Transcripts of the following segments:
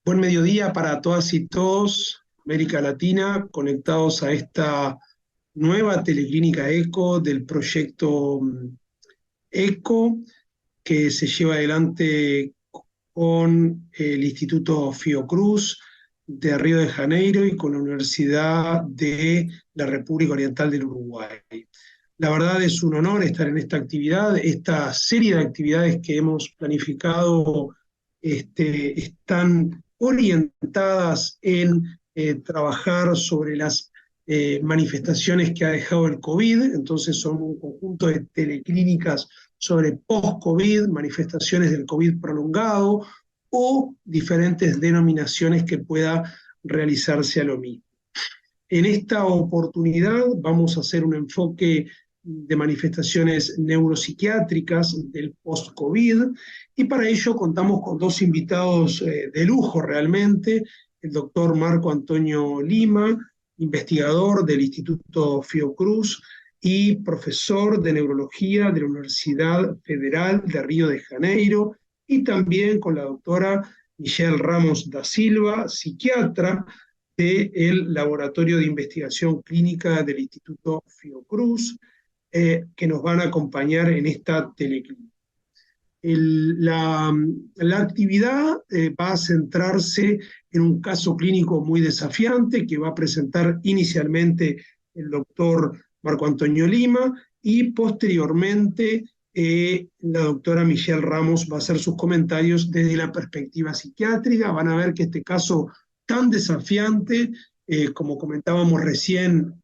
Buen mediodía para todas y todos, América Latina, conectados a esta nueva teleclínica ECO del proyecto ECO, que se lleva adelante con el Instituto Fiocruz de Río de Janeiro y con la Universidad de la República Oriental del Uruguay. La verdad es un honor estar en esta actividad. Esta serie de actividades que hemos planificado están orientadas en trabajar sobre las manifestaciones que ha dejado el COVID. Entonces son un conjunto de teleclínicas sobre post-COVID, manifestaciones del COVID prolongado o diferentes denominaciones que pueda realizarse a lo mismo. En esta oportunidad vamos a hacer un enfoque de manifestaciones neuropsiquiátricas del post-COVID y para ello contamos con dos invitados de lujo realmente, el doctor Marco Antonio Lima, investigador del Instituto Fiocruz y profesor de neurología de la Universidad Federal de Río de Janeiro, y también con la doctora Michelle Ramos da Silva, psiquiatra del Laboratorio de Investigación Clínica del Instituto Fiocruz, que nos van a acompañar en esta teleclínica. La actividad va a centrarse en un caso clínico muy desafiante que va a presentar inicialmente el doctor Marco Antonio Lima y posteriormente la doctora Michelle Ramos va a hacer sus comentarios desde la perspectiva psiquiátrica. Van a ver que este caso tan desafiante, como comentábamos recién,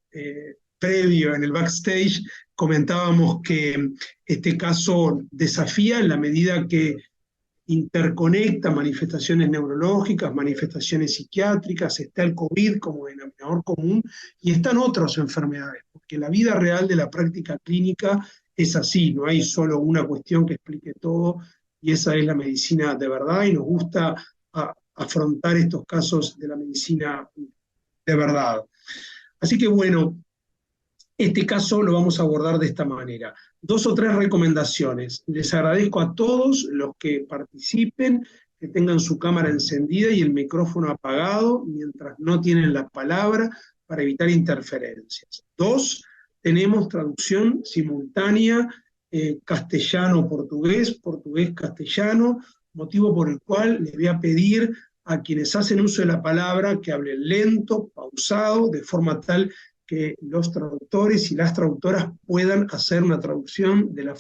previo en el backstage, comentábamos que este caso desafía en la medida que interconecta manifestaciones neurológicas, manifestaciones psiquiátricas, está el COVID como denominador común y están otras enfermedades, porque la vida real de la práctica clínica es así, no hay solo una cuestión que explique todo y esa es la medicina de verdad y nos gusta afrontar estos casos de la medicina de verdad. Así que bueno, este caso lo vamos a abordar de esta manera. Dos o tres recomendaciones. Les agradezco a todos los que participen, que tengan su cámara encendida y el micrófono apagado mientras no tienen la palabra para evitar interferencias. Dos, tenemos traducción simultánea castellano-portugués, portugués-castellano, motivo por el cual les voy a pedir a quienes hacen uso de la palabra que hablen lento, pausado, de forma tal que los traductores y las traductoras puedan hacer una traducción de la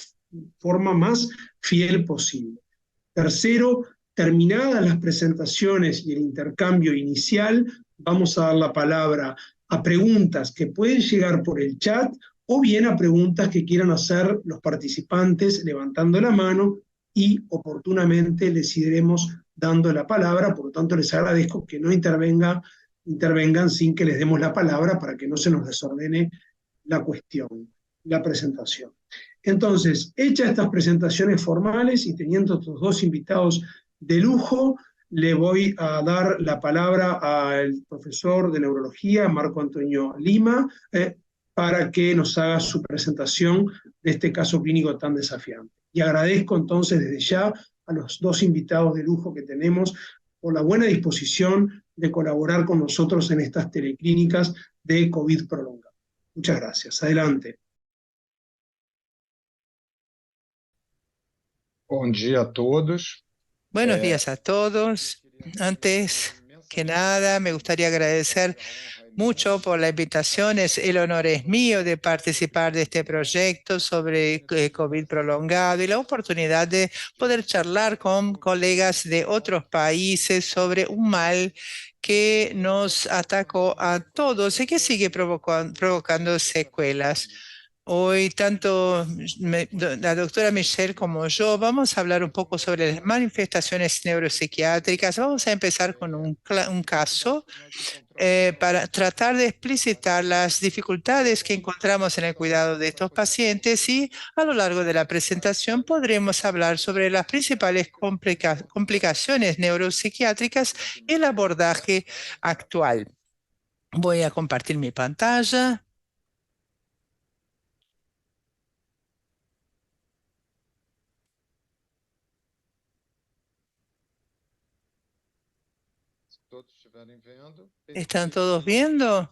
forma más fiel posible. Tercero, terminadas las presentaciones y el intercambio inicial, vamos a dar la palabra a preguntas que pueden llegar por el chat o bien a preguntas que quieran hacer los participantes levantando la mano y oportunamente les iremos dando la palabra. Por lo tanto, les agradezco que no intervengan sin que les demos la palabra para que no se nos desordene la cuestión, la presentación. Entonces, hechas estas presentaciones formales y teniendo estos dos invitados de lujo, le voy a dar la palabra al profesor de neurología, Marco Antonio Lima, para que nos haga su presentación de este caso clínico tan desafiante. Y agradezco entonces desde ya a los dos invitados de lujo que tenemos por la buena disposición de colaborar con nosotros en estas teleclínicas de COVID prolongado. Muchas gracias. Adelante. Bom dia a todos. Buenos días a todos. Antes que nada, me gustaría agradecer mucho por la invitación. El honor es mío de participar de este proyecto sobre COVID prolongado y la oportunidad de poder charlar con colegas de otros países sobre un mal que nos atacó a todos y que sigue provocando secuelas. Hoy tanto la doctora Michelle como yo vamos a hablar un poco sobre las manifestaciones neuropsiquiátricas. Vamos a empezar con un caso para tratar de explicitar las dificultades que encontramos en el cuidado de estos pacientes y a lo largo de la presentación podremos hablar sobre las principales complicaciones neuropsiquiátricas y el abordaje actual. Voy a compartir mi pantalla. ¿Están todos viendo?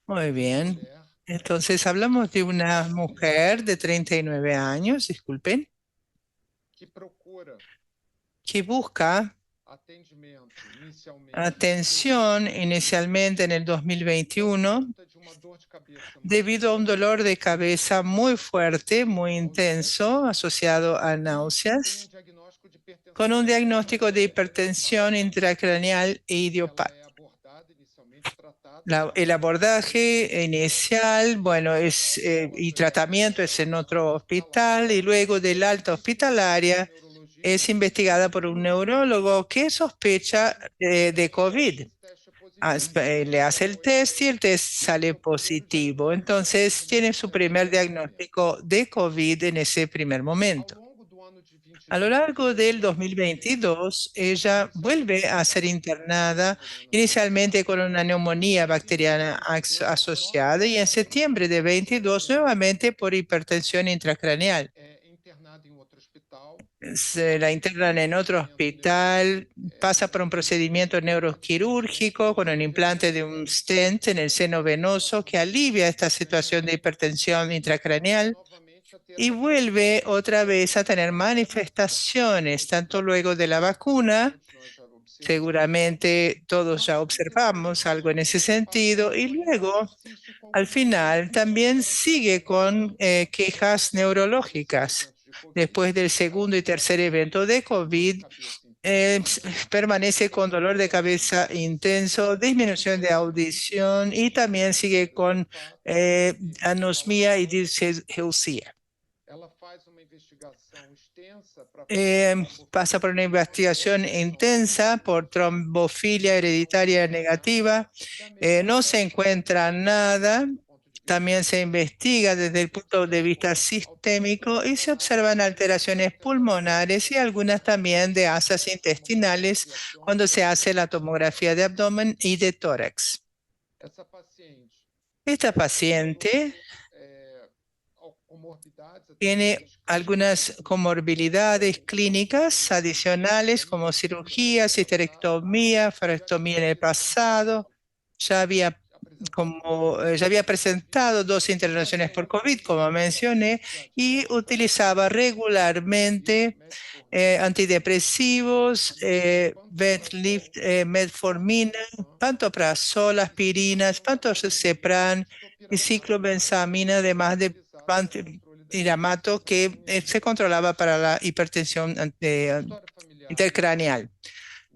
Muy bien. Entonces hablamos de una mujer de 39 años, disculpen, que busca atención inicialmente en el 2021 debido a un dolor de cabeza muy fuerte, muy intenso, asociado a náuseas, con un diagnóstico de hipertensión intracraneal e idiopática. El abordaje inicial, bueno, y tratamiento es en otro hospital, y luego del alta hospitalaria es investigada por un neurólogo que sospecha de COVID. Le hace el test y el test sale positivo. Entonces tiene su primer diagnóstico de COVID en ese primer momento. A lo largo del 2022, ella vuelve a ser internada inicialmente con una neumonía bacteriana asociada y en septiembre de 22 nuevamente por hipertensión intracraneal. Se la internan en otro hospital, pasa por un procedimiento neuroquirúrgico con un implante de un stent en el seno venoso que alivia esta situación de hipertensión intracraneal y vuelve otra vez a tener manifestaciones, tanto luego de la vacuna, seguramente todos ya observamos algo en ese sentido, y luego, al final, también sigue con quejas neurológicas. Después del segundo y tercer evento de COVID, permanece con dolor de cabeza intenso, disminución de audición y también sigue con anosmia y disgeusia. Pasa por una investigación intensa por trombofilia hereditaria negativa. No se encuentra nada. También se investiga desde el punto de vista sistémico y se observan alteraciones pulmonares y algunas también de asas intestinales cuando se hace la tomografía de abdomen y de tórax. Esta paciente tiene algunas comorbilidades clínicas adicionales como cirugías, histerectomía, farectomía en el pasado. Ya había presentado 2 internaciones por COVID, como mencioné, y utilizaba regularmente antidepresivos, metformina, pantoprazol, aspirinas, pantozepam y ciclobenzamina, además de iramato que se controlaba para la hipertensión intercraneal.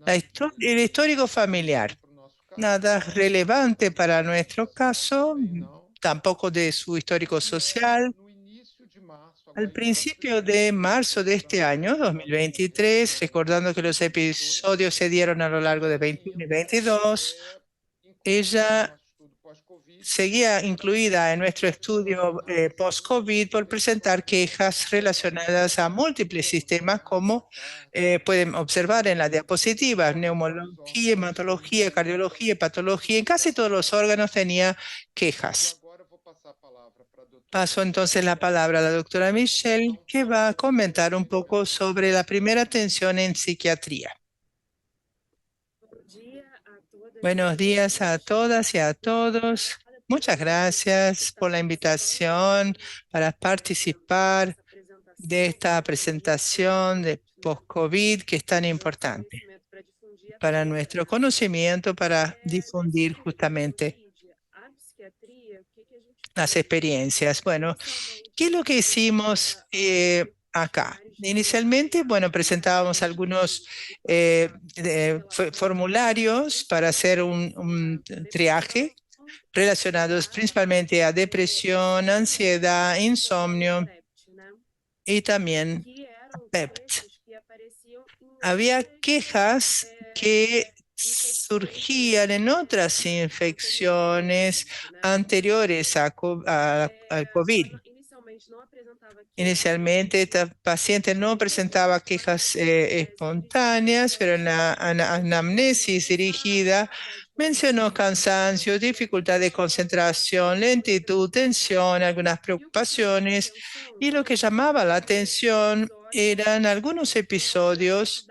El histórico familiar. Nada relevante para nuestro caso, tampoco de su histórico social. Al principio de marzo de este año, 2023, recordando que los episodios se dieron a lo largo de 21 y 22, ella seguía incluida en nuestro estudio post-COVID por presentar quejas relacionadas a múltiples sistemas, como pueden observar en la diapositiva: neumología, hematología, cardiología, patología. En casi todos los órganos tenía quejas. Paso entonces la palabra a la doctora Michelle, que va a comentar un poco sobre la primera atención en psiquiatría. Buenos días a todas y a todos. Muchas gracias por la invitación para participar de esta presentación de post-COVID que es tan importante para nuestro conocimiento, para difundir justamente las experiencias. Bueno, ¿qué es lo que hicimos acá? Inicialmente, bueno, presentábamos algunos formularios para hacer un triaje relacionados principalmente a depresión, ansiedad, insomnio y también a PEPT. Había quejas que surgían en otras infecciones anteriores al COVID. Inicialmente, esta paciente no presentaba quejas espontáneas, pero en la anamnesis dirigida mencionó cansancio, dificultad de concentración, lentitud, tensión, algunas preocupaciones, y lo que llamaba la atención eran algunos episodios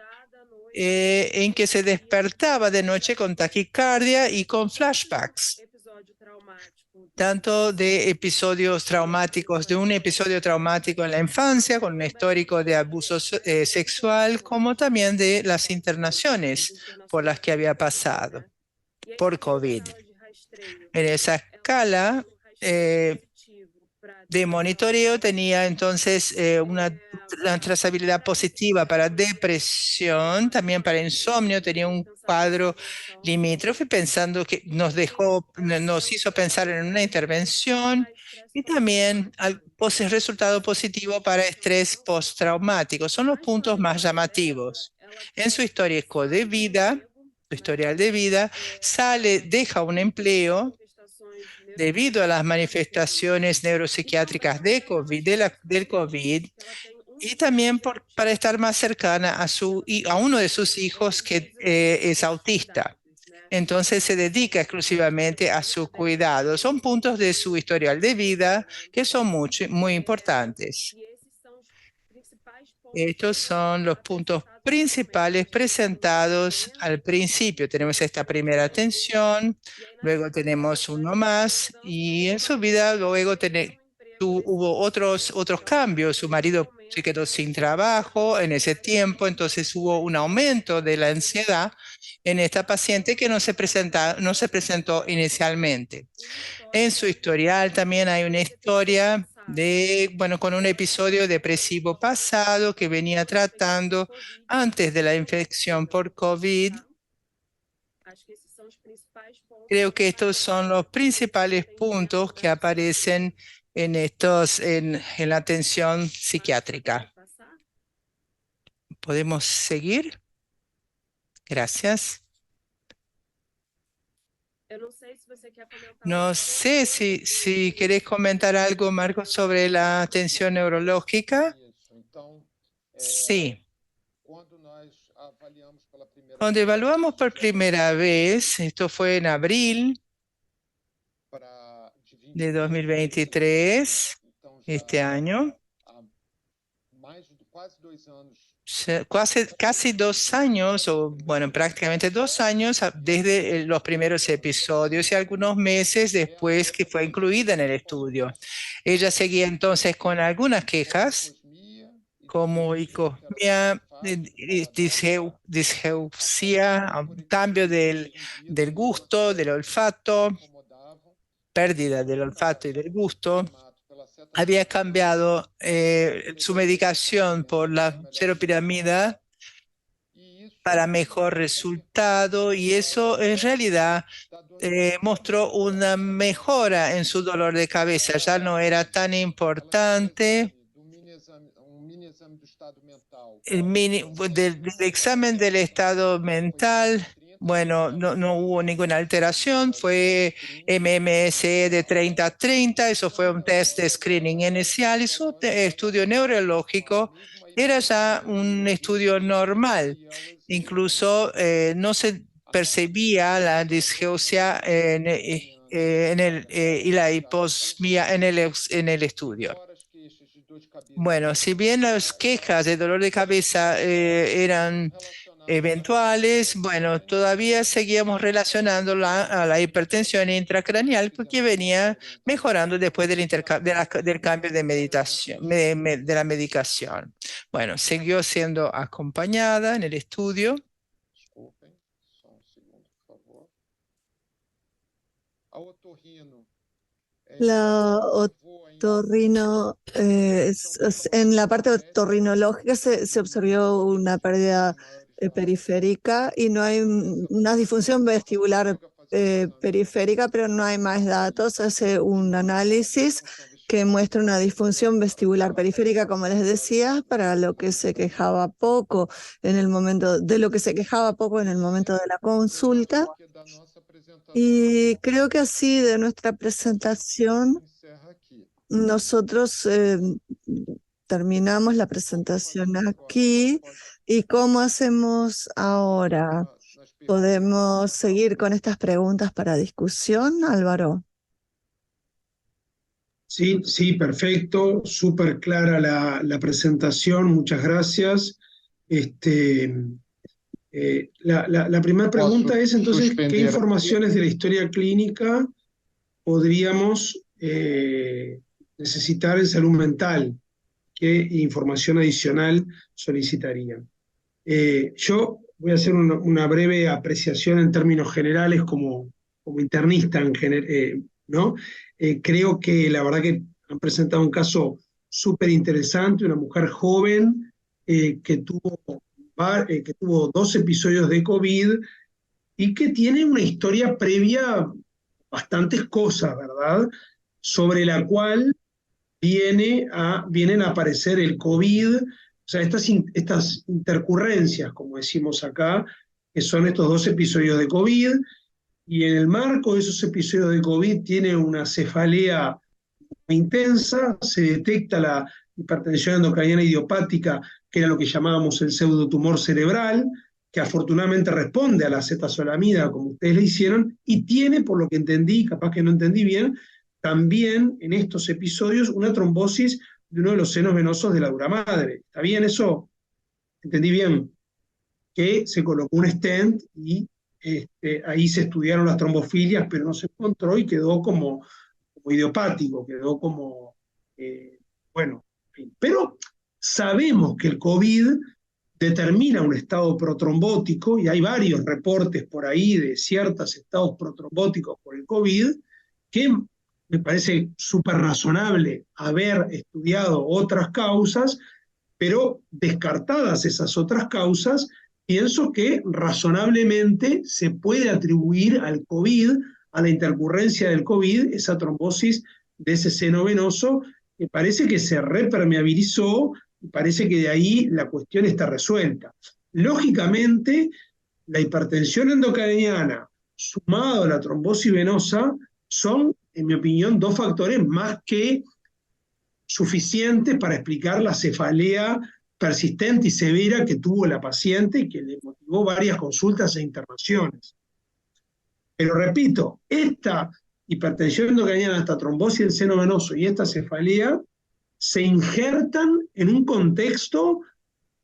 en que se despertaba de noche con taquicardia y con flashbacks, tanto de episodios traumáticos, de un episodio traumático en la infancia, con un histórico de abuso sexual, como también de las internaciones por las que había pasado por COVID. En esa escala de monitoreo tenía entonces una trazabilidad positiva para depresión, también para insomnio, tenía un cuadro limítrofe pensando que nos hizo pensar en una intervención y también al resultado positivo para estrés postraumático. Son los puntos más llamativos. En su histórico de vida, su historial de vida, deja un empleo debido a las manifestaciones neuropsiquiátricas de COVID, del COVID, y también para estar más cercana a uno de sus hijos que es autista. Entonces se dedica exclusivamente a su cuidado. Son puntos de su historial de vida que son muy importantes. Estos son los puntos principales presentados al principio. Tenemos esta primera atención, luego tenemos uno más y en su vida luego hubo otros cambios. Su marido se quedó sin trabajo en ese tiempo, entonces hubo un aumento de la ansiedad en esta paciente que no se presentó inicialmente. En su historial también hay una historia con un episodio depresivo pasado que venía tratando antes de la infección por COVID. Creo que estos son los principales puntos que aparecen en la atención psiquiátrica. ¿Podemos seguir? Gracias. No sé si querés comentar algo, Marcos, sobre la atención neurológica. Sí. Cuando evaluamos por primera vez, esto fue en abril de 2023, este año, casi 2 años, o bueno, prácticamente 2 años desde los primeros episodios y algunos meses después que fue incluida en el estudio. Ella seguía entonces con algunas quejas, como hipocondria, disgeusia, cambio del gusto, del olfato, pérdida del olfato y del gusto. Había cambiado su medicación por la seropiramida para mejor resultado y eso en realidad mostró una mejora en su dolor de cabeza. Ya no era tan importante. Del examen del estado mental, bueno, no hubo ninguna alteración, fue MMSE de 30 a 30, eso fue un test de screening inicial y su estudio neurológico era ya un estudio normal. Incluso no se percibía la disgeusia y la hiposmia en el estudio. Bueno, si bien las quejas de dolor de cabeza eran eventuales, bueno, todavía seguíamos relacionándola a la hipertensión intracraneal porque venía mejorando después del cambio de de la medicación. Bueno, siguió siendo acompañada en el estudio. La otorrino, en la parte otorrinológica se observó una pérdida periférica y no hay una disfunción vestibular periférica, pero no hay más datos. Hace un análisis que muestra una disfunción vestibular periférica, como les decía, para lo que se quejaba poco de lo que se quejaba poco en el momento de la consulta. Y creo que así de nuestra presentación, nosotros terminamos la presentación aquí. ¿Y cómo hacemos ahora? ¿Podemos seguir con estas preguntas para discusión, Álvaro? Sí, perfecto, súper clara la presentación, muchas gracias. La primera pregunta es entonces, ¿qué suspender. informaciones de la historia clínica podríamos necesitar en salud mental? ¿Qué información adicional solicitarían? Yo voy a hacer una breve apreciación en términos generales como internista, ¿no? Creo que la verdad que han presentado un caso súper interesante, una mujer joven que tuvo 2 episodios de COVID y que tiene una historia previa, bastantes cosas, ¿verdad? Sobre la cual vienen a aparecer el COVID, o sea, estas intercurrencias, como decimos acá, que son estos 2 episodios de COVID, y en el marco de esos episodios de COVID tiene una cefalea intensa, se detecta la hipertensión endocrinal idiopática, que era lo que llamábamos el pseudotumor cerebral, que afortunadamente responde a la acetazolamida, como ustedes le hicieron, y tiene, por lo que entendí, capaz que no entendí bien, también en estos episodios una trombosis de uno de los senos venosos de la dura madre. ¿Está bien eso? ¿Entendí bien? Que se colocó un stent y ahí se estudiaron las trombofilias, pero no se encontró y quedó como idiopático, quedó como, bueno, en fin. Pero sabemos que el COVID determina un estado protrombótico, y hay varios reportes por ahí de ciertos estados protrombóticos por el COVID, que me parece súper razonable haber estudiado otras causas, pero descartadas esas otras causas, pienso que razonablemente se puede atribuir al COVID, a la intercurrencia del COVID, esa trombosis de ese seno venoso, que parece que se repermeabilizó y parece que de ahí la cuestión está resuelta. Lógicamente, la hipertensión endocraniana sumado a la trombosis venosa son, en mi opinión, 2 factores más que suficientes para explicar la cefalea persistente y severa que tuvo la paciente y que le motivó varias consultas e internaciones. Pero repito, esta hipertensión endocraniana, esta trombosis del seno venoso y esta cefalea se injertan en un contexto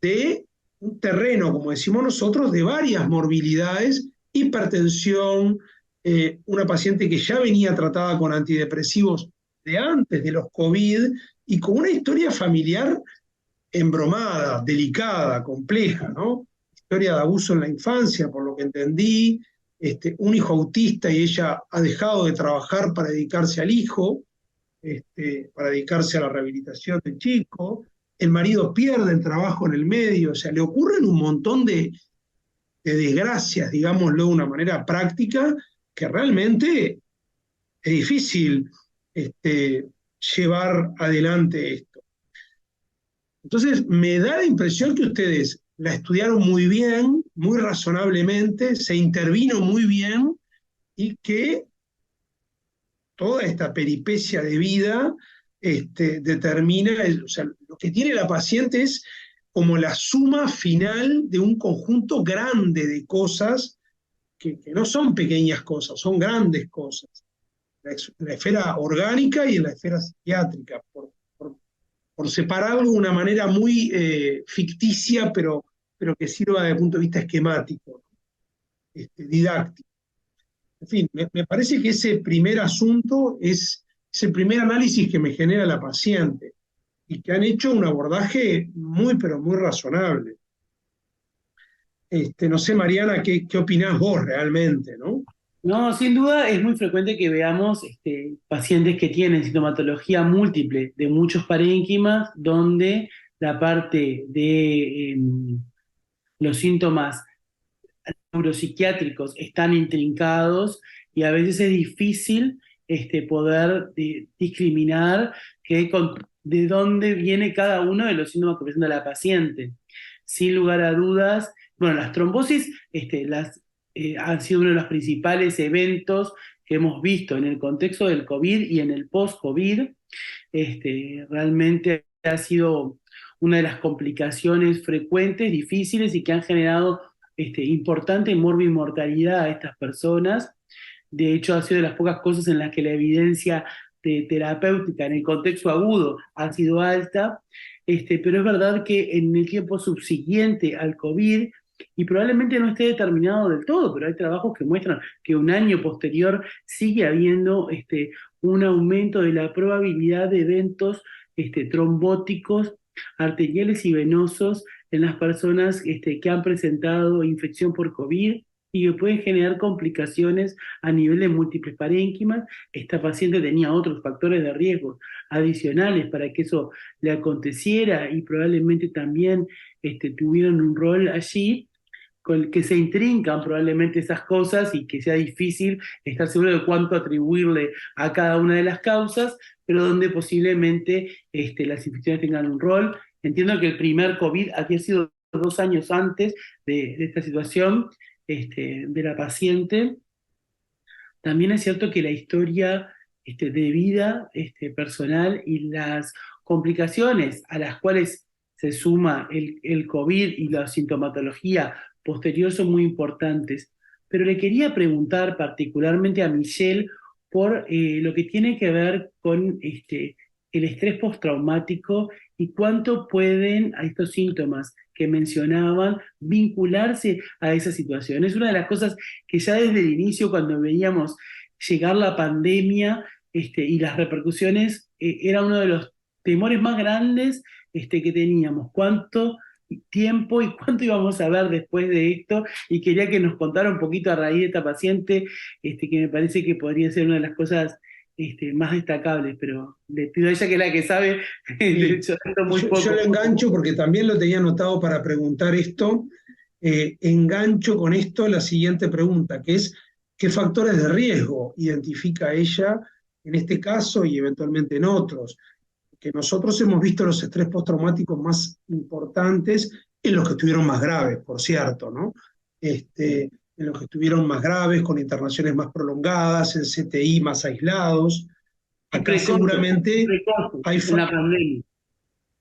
de un terreno, como decimos nosotros, de varias morbilidades, hipertensión, una paciente que ya venía tratada con antidepresivos de antes de los COVID y con una historia familiar embromada, delicada, compleja, ¿no? Historia de abuso en la infancia, por lo que entendí, un hijo autista y ella ha dejado de trabajar para dedicarse al hijo, para dedicarse a la rehabilitación del chico, el marido pierde el trabajo en el medio, o sea, le ocurren un montón de desgracias, digámoslo de una manera práctica, que realmente es difícil llevar adelante esto. Entonces, me da la impresión que ustedes la estudiaron muy bien, muy razonablemente, se intervino muy bien y que toda esta peripecia de vida determina, o sea, lo que tiene la paciente es como la suma final de un conjunto grande de cosas que no son pequeñas cosas, son grandes cosas. En la esfera orgánica y en la esfera psiquiátrica, por separarlo de una manera muy ficticia, pero que sirva desde el punto de vista esquemático, didáctico. En fin, me parece que ese primer asunto es el primer análisis que me genera la paciente y que han hecho un abordaje muy, pero muy razonable. No sé, Mariana, ¿qué opinás vos realmente, no? No, sin duda es muy frecuente que veamos pacientes que tienen sintomatología múltiple de muchos parénquimas, donde la parte de los síntomas neuropsiquiátricos están intrincados y a veces es difícil poder discriminar de dónde viene cada uno de los síntomas que presenta la paciente. Sin lugar a dudas, bueno, las trombosis han sido uno de los principales eventos que hemos visto en el contexto del COVID y en el post-COVID. Realmente ha sido una de las complicaciones frecuentes, difíciles y que han generado importante morbimortalidad a estas personas. De hecho, ha sido de las pocas cosas en las que la evidencia terapéutica en el contexto agudo ha sido alta, pero es verdad que en el tiempo subsiguiente al COVID y probablemente no esté determinado del todo, pero hay trabajos que muestran que un año posterior sigue habiendo un aumento de la probabilidad de eventos trombóticos arteriales y venosos en las personas que han presentado infección por COVID y que pueden generar complicaciones a nivel de múltiples parénquimas. Esta paciente tenía otros factores de riesgo adicionales para que eso le aconteciera y probablemente también tuvieron un rol allí con el que se intrincan probablemente esas cosas y que sea difícil estar seguro de cuánto atribuirle a cada una de las causas, pero donde posiblemente las infecciones tengan un rol. Entiendo que el primer COVID había sido 2 años antes de esta situación de la paciente. También es cierto que la historia de vida personal y las complicaciones a las cuales se suma el COVID y la sintomatología posterior son muy importantes. Pero le quería preguntar particularmente a Michelle por lo que tiene que ver con el estrés postraumático y cuánto pueden a estos síntomas que mencionaban vincularse a esa situación. Es una de las cosas que ya desde el inicio, cuando veíamos llegar la pandemia y las repercusiones, era uno de los temores más grandes que teníamos. ¿Cuánto tiempo y cuánto íbamos a ver después de esto? Y quería que nos contara un poquito a raíz de esta paciente, que me parece que podría ser una de las cosas más destacables, pero le pido a ella, que es la que sabe. Yo lo engancho porque también lo tenía anotado para preguntar esto. Engancho con esto la siguiente pregunta, que es: ¿qué factores de riesgo identifica ella en este caso y eventualmente en otros? Que nosotros hemos visto los estrés postraumáticos más importantes en los que estuvieron más graves, por cierto, ¿no? En los que estuvieron más graves, con internaciones más prolongadas, en CTI más aislados. Acá seguramente hay... en la pandemia.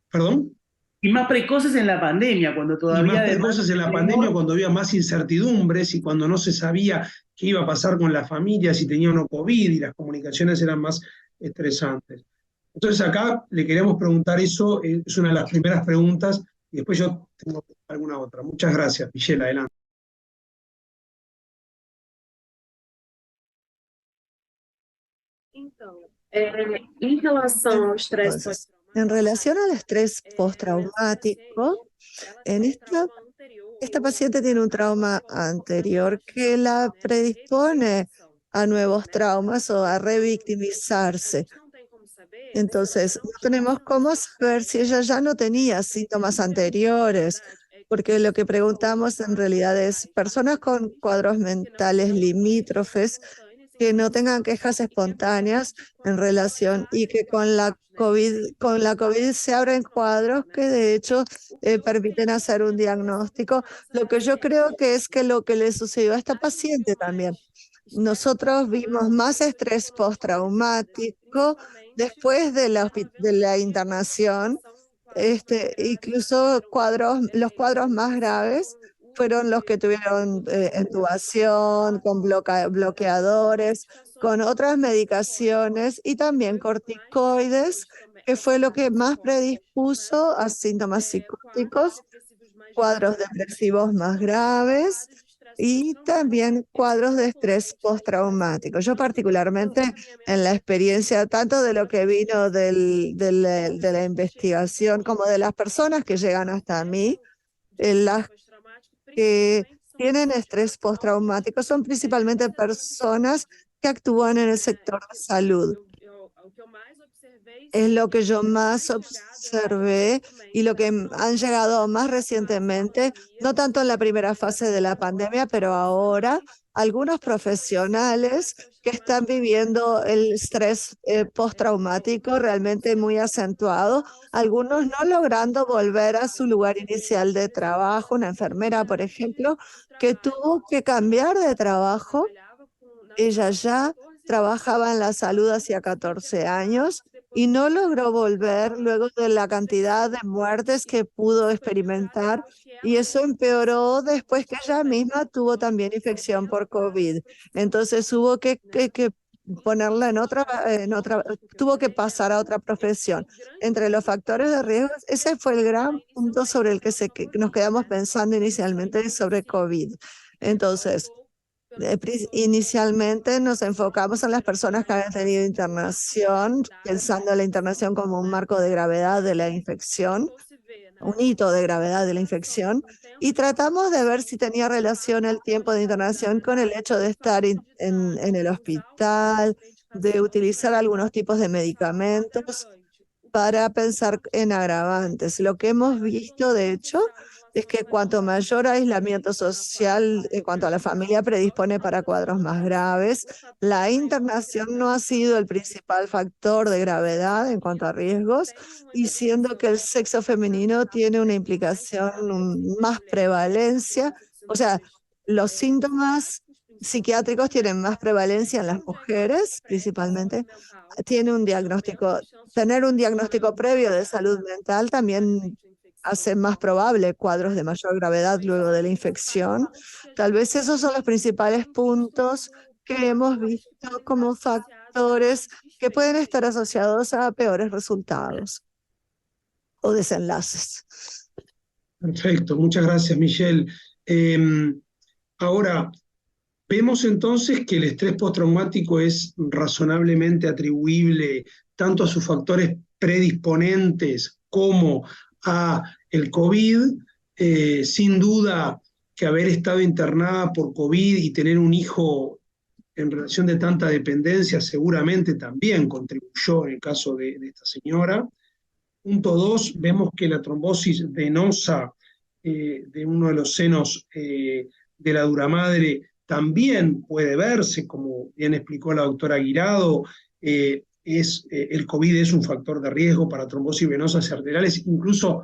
¿Perdón? Y más precoces en la pandemia, cuando todavía... Y más precoces en la pandemia, cuando había más incertidumbres y cuando no se sabía qué iba a pasar con la familia, si tenía o no COVID, y las comunicaciones eran más estresantes. Entonces acá le queríamos preguntar eso, es una de las primeras preguntas, y después yo tengo alguna otra. Muchas gracias, Michelle, adelante. Entonces, en relación al estrés postraumático, en esta paciente tiene un trauma anterior que la predispone a nuevos traumas o a revictimizarse. Entonces, no tenemos cómo saber si ella ya no tenía síntomas anteriores, porque lo que preguntamos en realidad es personas con cuadros mentales limítrofes que no tengan quejas espontáneas en relación y que con la COVID se abren cuadros que de hecho permiten hacer un diagnóstico. Lo que yo creo que es que lo que le sucedió a esta paciente también. Nosotros vimos más estrés postraumático después de la internación. Incluso los cuadros más graves fueron los que tuvieron intubación, con bloqueadores, con otras medicaciones y también corticoides, que fue lo que más predispuso a síntomas psicóticos, cuadros depresivos más graves y también cuadros de estrés postraumático. Yo particularmente en la experiencia tanto de lo que vino de la investigación como de las personas que llegan hasta mí, las que tienen estrés postraumático son principalmente personas que actúan en el sector de salud. Es lo que yo más observé y lo que han llegado más recientemente, no tanto en la primera fase de la pandemia, pero ahora algunos profesionales que están viviendo el estrés postraumático realmente muy acentuado, algunos no logrando volver a su lugar inicial de trabajo, una enfermera, por ejemplo, que tuvo que cambiar de trabajo. Ella ya trabajaba en la salud hacía 14 años y no logró volver luego de la cantidad de muertes que pudo experimentar, y eso empeoró después que ella misma tuvo también infección por COVID. Entonces hubo que ponerla tuvo que pasar a otra profesión. Entre los factores de riesgo, ese fue el gran punto sobre el que nos quedamos pensando inicialmente sobre COVID. Entonces, inicialmente nos enfocamos en las personas que habían tenido internación, pensando en la internación como un marco de gravedad de la infección, un hito de gravedad de la infección, y tratamos de ver si tenía relación el tiempo de internación con el hecho de estar en el hospital, de utilizar algunos tipos de medicamentos para pensar en agravantes. Lo que hemos visto, de hecho, es que cuanto mayor aislamiento social en cuanto a la familia predispone para cuadros más graves, la internación no ha sido el principal factor de gravedad en cuanto a riesgos, y siendo que el sexo femenino tiene una implicación, más prevalencia, o sea, los síntomas psiquiátricos tienen más prevalencia en las mujeres, principalmente. Tener un diagnóstico previo de salud mental también hace más probable cuadros de mayor gravedad luego de la infección. Tal vez esos son los principales puntos que hemos visto como factores que pueden estar asociados a peores resultados o desenlaces. Perfecto, muchas gracias, Michelle. Ahora, vemos entonces que el estrés postraumático es razonablemente atribuible tanto a sus factores predisponentes como a el COVID. Sin duda que haber estado internada por COVID y tener un hijo en relación de tanta dependencia seguramente también contribuyó en el caso de esta señora. Punto 2, vemos que la trombosis venosa de uno de los senos de la dura madre también puede verse, como bien explicó la doctora Guirado. El COVID es un factor de riesgo para trombosis venosas arteriales, incluso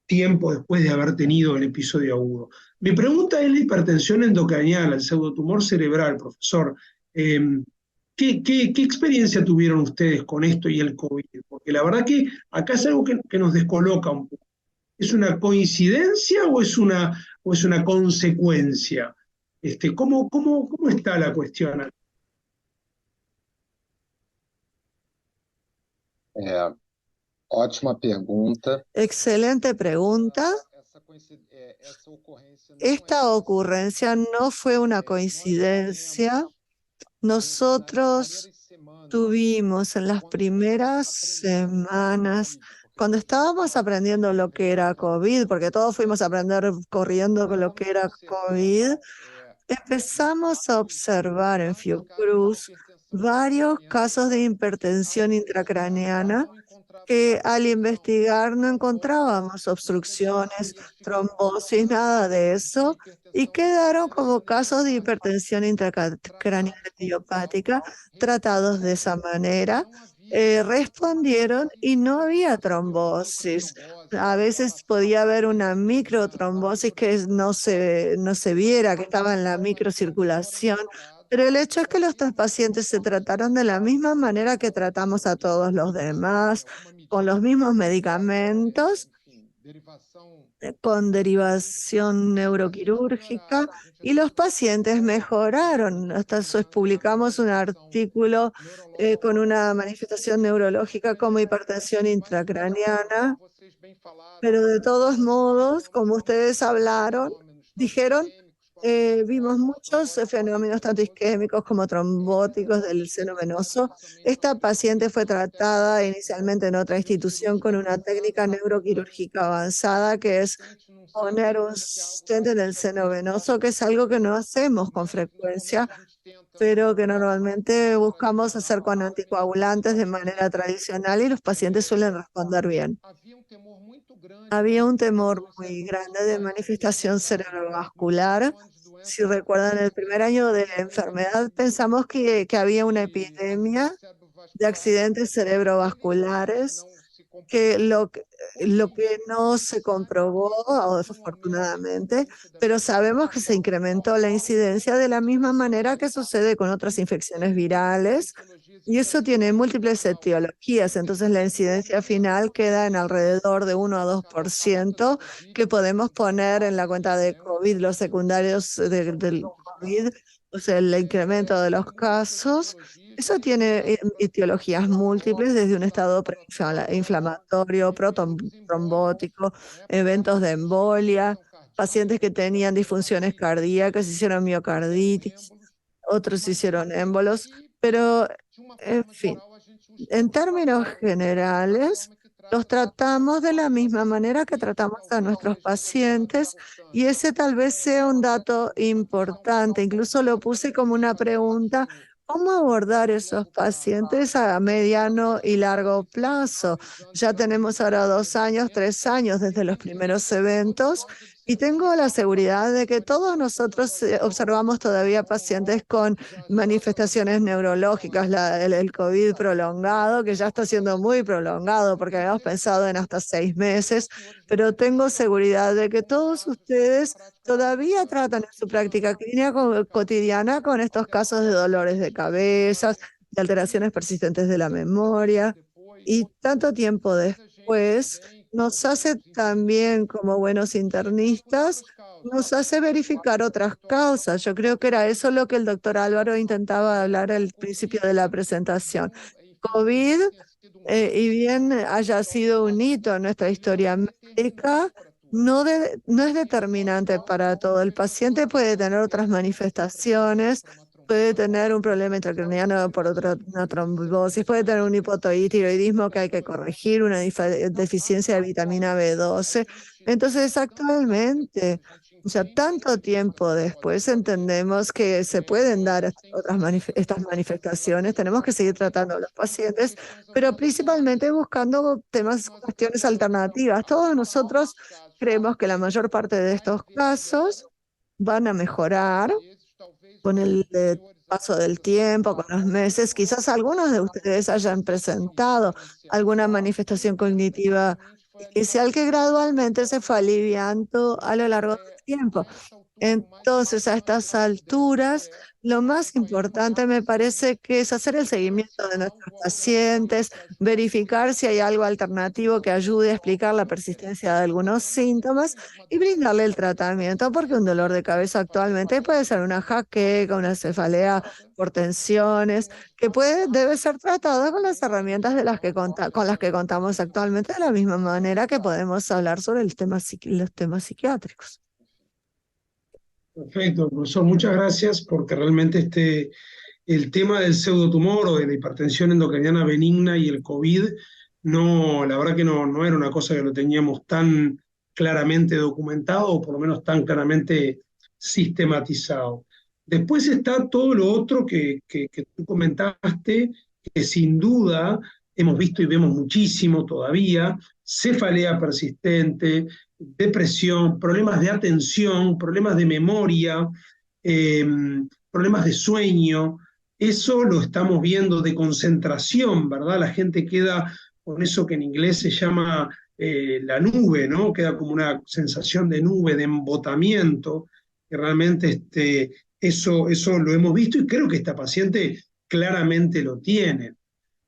tiempo después de haber tenido el episodio agudo. Mi pregunta es la hipertensión endocranial, el pseudotumor cerebral, profesor. ¿Qué experiencia tuvieron ustedes con esto y el COVID? Porque la verdad que acá es algo que nos descoloca un poco. ¿Es una coincidencia o es una consecuencia? ¿Cómo está la cuestión? Ótima pergunta. Excelente pregunta. Esta ocurrencia no fue una coincidencia. Nosotros tuvimos en las primeras semanas, cuando estábamos aprendiendo lo que era COVID, porque todos fuimos a aprender corriendo con lo que era COVID, empezamos a observar en Fiocruz varios casos de hipertensión intracraneana que al investigar no encontrábamos obstrucciones, trombosis, nada de eso, y quedaron como casos de hipertensión intracraneal idiopática tratados de esa manera. Respondieron y no había trombosis. A veces podía haber una microtrombosis que no se viera, que estaba en la microcirculación, pero el hecho es que los tres pacientes se trataron de la misma manera que tratamos a todos los demás, con los mismos medicamentos, con derivación neuroquirúrgica, y los pacientes mejoraron. Hasta publicamos un artículo con una manifestación neurológica como hipertensión intracraneana, pero de todos modos, como ustedes dijeron, vimos muchos fenómenos tanto isquémicos como trombóticos del seno venoso. Esta paciente fue tratada inicialmente en otra institución con una técnica neuroquirúrgica avanzada, que es poner un stent en el seno venoso, que es algo que no hacemos con frecuencia, pero que normalmente buscamos hacer con anticoagulantes de manera tradicional, y los pacientes suelen responder bien. Había un temor muy grande de manifestación cerebrovascular. Si recuerdan, el primer año de la enfermedad pensamos que había una epidemia de accidentes cerebrovasculares, que lo que no se comprobó, afortunadamente, pero sabemos que se incrementó la incidencia de la misma manera que sucede con otras infecciones virales, y eso tiene múltiples etiologías. Entonces la incidencia final queda en alrededor de 1 a 2%, que podemos poner en la cuenta de COVID, los secundarios del COVID COVID, o sea, el incremento de los casos, eso tiene etiologías múltiples, desde un estado inflamatorio, protrombótico, eventos de embolia, pacientes que tenían disfunciones cardíacas, hicieron miocarditis, otros hicieron émbolos, pero en fin, en términos generales, los tratamos de la misma manera que tratamos a nuestros pacientes y ese tal vez sea un dato importante. Incluso lo puse como una pregunta. ¿Cómo abordar esos pacientes a mediano y largo plazo? Ya tenemos ahora 2 años, 3 años desde los primeros eventos y tengo la seguridad de que todos nosotros observamos todavía pacientes con manifestaciones neurológicas, el COVID prolongado, que ya está siendo muy prolongado porque habíamos pensado en hasta 6 meses, pero tengo seguridad de que todos ustedes todavía tratan en su práctica clínica cotidiana con estos casos de dolores de cabeza, de alteraciones persistentes de la memoria, y tanto tiempo después nos hace también, como buenos internistas, nos hace verificar otras causas. Yo creo que era eso lo que el doctor Álvaro intentaba hablar al principio de la presentación. COVID, y bien haya sido un hito en nuestra historia médica, no es determinante para todo. El paciente puede tener otras manifestaciones, puede tener un problema intracraniano por una trombosis, puede tener un hipotiroidismo que hay que corregir, una deficiencia de vitamina B12. Entonces, actualmente, o sea, tanto tiempo después, entendemos que se pueden dar estas manifestaciones. Tenemos que seguir tratando a los pacientes, pero principalmente buscando cuestiones alternativas. Todos nosotros creemos que la mayor parte de estos casos van a mejorar con el paso del tiempo, con los meses. Quizás algunos de ustedes hayan presentado alguna manifestación cognitiva inicial que gradualmente se fue aliviando a lo largo del tiempo. Entonces, a estas alturas, lo más importante me parece que es hacer el seguimiento de nuestros pacientes, verificar si hay algo alternativo que ayude a explicar la persistencia de algunos síntomas y brindarle el tratamiento, porque un dolor de cabeza actualmente puede ser una jaqueca, una cefalea por tensiones, que debe ser tratado con las herramientas con las que contamos actualmente, de la misma manera que podemos hablar sobre los temas psiquiátricos. Perfecto, profesor, muchas gracias, porque realmente el tema del pseudotumor o de la hipertensión endocriniana benigna y el COVID, la verdad que no era una cosa que lo teníamos tan claramente documentado, o por lo menos tan claramente sistematizado. Después está todo lo otro que tú comentaste, que sin duda hemos visto y vemos muchísimo todavía: cefalea persistente, depresión, problemas de atención, problemas de memoria, problemas de sueño. Eso lo estamos viendo, de concentración, ¿verdad? La gente queda con eso que en inglés se llama la nube, ¿no? Queda como una sensación de nube, de embotamiento, que realmente eso lo hemos visto, y creo que esta paciente claramente lo tiene.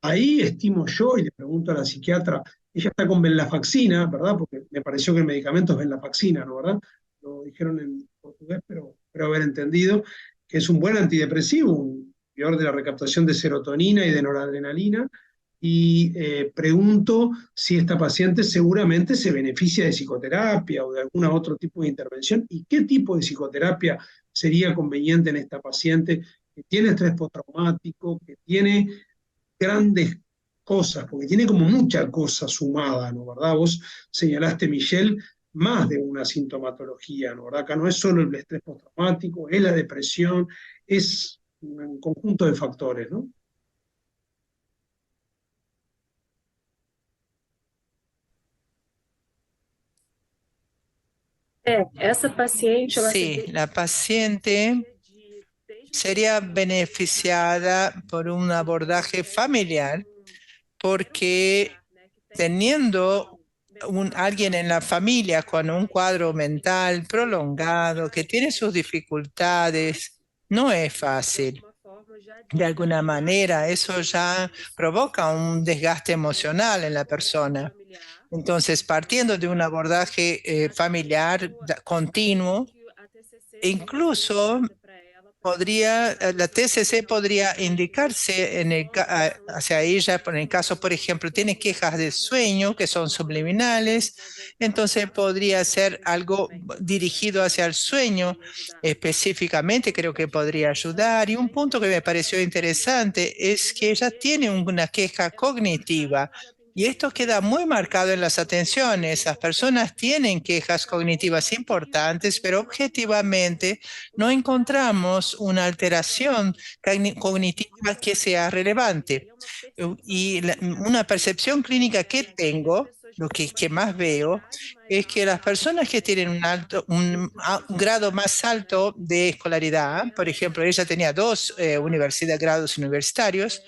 Ahí estimo yo, y le pregunto a la psiquiatra, ella está con venlafaxina, ¿verdad? Porque me pareció que el medicamento es venlafaxina, ¿no? ¿Verdad? Lo dijeron en portugués, pero espero haber entendido que es un buen antidepresivo, un inhibidor de la recaptación de serotonina y de noradrenalina. Y pregunto si esta paciente seguramente se beneficia de psicoterapia o de algún otro tipo de intervención, y qué tipo de psicoterapia sería conveniente en esta paciente que tiene estrés postraumático, que tiene grandes cosas, porque tiene como mucha cosa sumada, ¿no? ¿Verdad? Vos señalaste, Michelle, más de una sintomatología, ¿no? ¿Verdad? Acá no es solo el estrés postraumático, es la depresión, es un conjunto de factores, ¿no? Sí, la paciente sería beneficiada por un abordaje familiar, porque teniendo alguien en la familia con un cuadro mental prolongado, que tiene sus dificultades, no es fácil. De alguna manera, eso ya provoca un desgaste emocional en la persona. Entonces, partiendo de un abordaje familiar continuo, incluso la TCC podría indicarse hacia ella, en el caso, por ejemplo, tiene quejas de sueño que son subliminales, entonces podría ser algo dirigido hacia el sueño específicamente, creo que podría ayudar. Y un punto que me pareció interesante es que ella tiene una queja cognitiva. Y esto queda muy marcado en las atenciones. Las personas tienen quejas cognitivas importantes, pero objetivamente no encontramos una alteración cognitiva que sea relevante. Y una percepción clínica que tengo, lo que más veo, es que las personas que tienen un grado más alto de escolaridad, por ejemplo, ella tenía dos grados universitarios,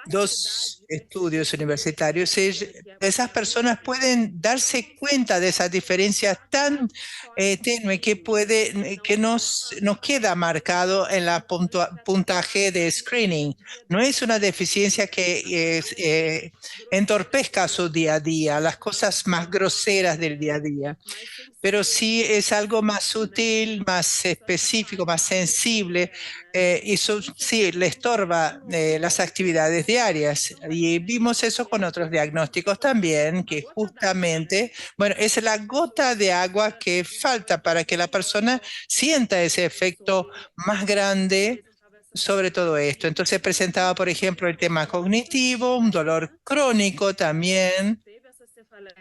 dos estudios universitarios, esas personas pueden darse cuenta de esa diferencia tan tenue que nos queda marcado en la puntaje de screening. No es una deficiencia que entorpezca su día a día, las cosas más groseras del día a día, pero sí es algo más sutil, más específico, más sensible, y eso sí le estorba las actividades diarias. Y vimos eso con otros diagnósticos también, que justamente, bueno, es la gota de agua que falta para que la persona sienta ese efecto más grande sobre todo esto. Entonces presentaba, por ejemplo, el tema cognitivo, un dolor crónico también,